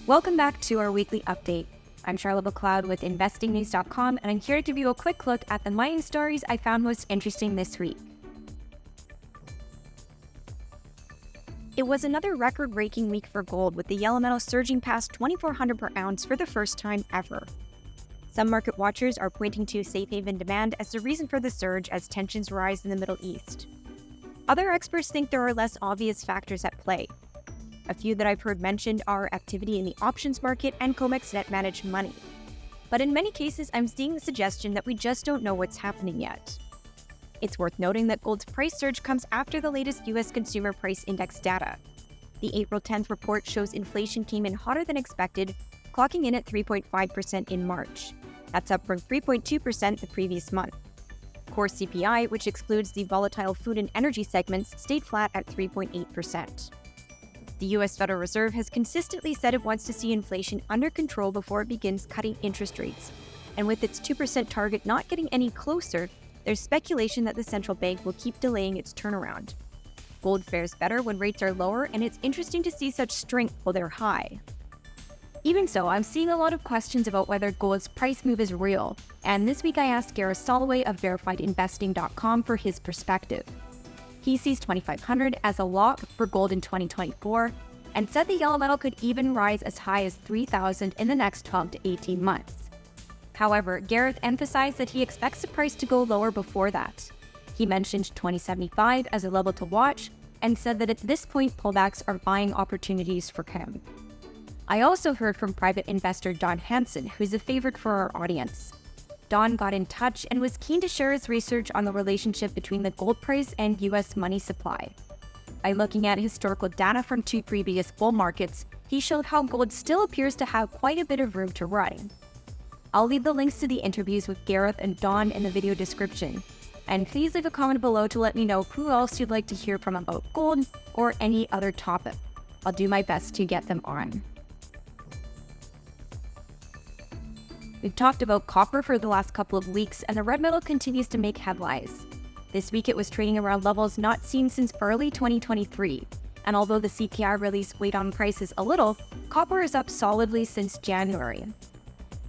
Welcome back to our weekly update. I'm Charlotte McLeod with investingnews.com, and I'm here to give you a quick look at the mining stories I found most interesting this week. It was another record-breaking week for gold, with the yellow metal surging past $2,400 per ounce for the first time ever. Some market watchers are pointing to safe haven demand as the reason for the surge as tensions rise in the Middle East. Other experts think there are less obvious factors at play. A few that I've heard mentioned are activity in the options market and COMEX net managed money. But in many cases, I'm seeing the suggestion that we just don't know what's happening yet. It's worth noting that gold's price surge comes after the latest U.S. Consumer Price Index data. The April 10th report shows inflation came in hotter than expected, clocking in at 3.5% in March. That's up from 3.2% the previous month. Core CPI, which excludes the volatile food and energy segments, stayed flat at 3.8%. The U.S. Federal Reserve has consistently said it wants to see inflation under control before it begins cutting interest rates. And with its 2% target not getting any closer, there's speculation that the central bank will keep delaying its turnaround. Gold fares better when rates are lower, and it's interesting to see such strength while they're high. Even so, I'm seeing a lot of questions about whether gold's price move is real, and this week I asked Gareth Soloway of verifiedinvesting.com for his perspective. He sees 2,500 as a lock for gold in 2024 and said the yellow metal could even rise as high as 3,000 in the next 12 to 18 months. However, Gareth emphasized that he expects the price to go lower before that. He mentioned 2075 as a level to watch and said that at this point pullbacks are buying opportunities for him. I also heard from private investor Don Hansen, who's a favorite for our audience. Don got in touch and was keen to share his research on the relationship between the gold price and U.S. money supply. By looking at historical data from two previous bull markets, he showed how gold still appears to have quite a bit of room to run. I'll leave the links to the interviews with Gareth and Don in the video description. And please leave a comment below to let me know who else you'd like to hear from about gold or any other topic. I'll do my best to get them on. We've talked about copper for the last couple of weeks, and the red metal continues to make headlines. This week it was trading around levels not seen since early 2023, and although the CPI release weighed on prices a little, copper is up solidly since January.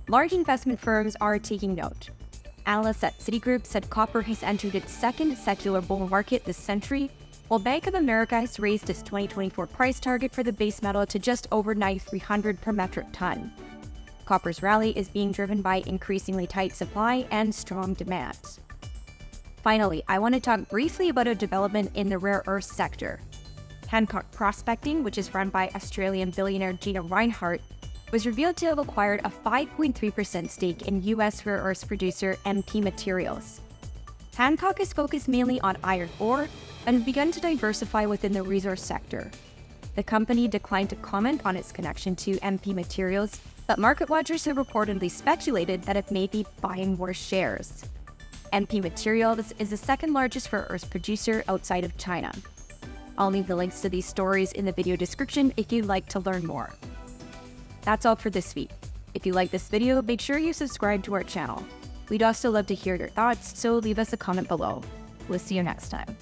Large investment firms are taking note. Analysts at Citigroup said copper has entered its second secular bull market this century, while Bank of America has raised its 2024 price target for the base metal to just over $9,300 per metric ton. Copper's rally is being driven by increasingly tight supply and strong demand. Finally, I want to talk briefly about a development in the rare earth sector. Hancock Prospecting, which is run by Australian billionaire Gina Rinehart, was revealed to have acquired a 5.3% stake in U.S. rare earths producer MP Materials. Hancock is focused mainly on iron ore and has begun to diversify within the resource sector. The company declined to comment on its connection to MP Materials, but market watchers have reportedly speculated that it may be buying more shares. MP Materials is the second largest rare earth producer outside of China. I'll leave the links to these stories in the video description if you'd like to learn more. That's all for this week. If you like this video, make sure you subscribe to our channel. We'd also love to hear your thoughts, so leave us a comment below. We'll see you next time.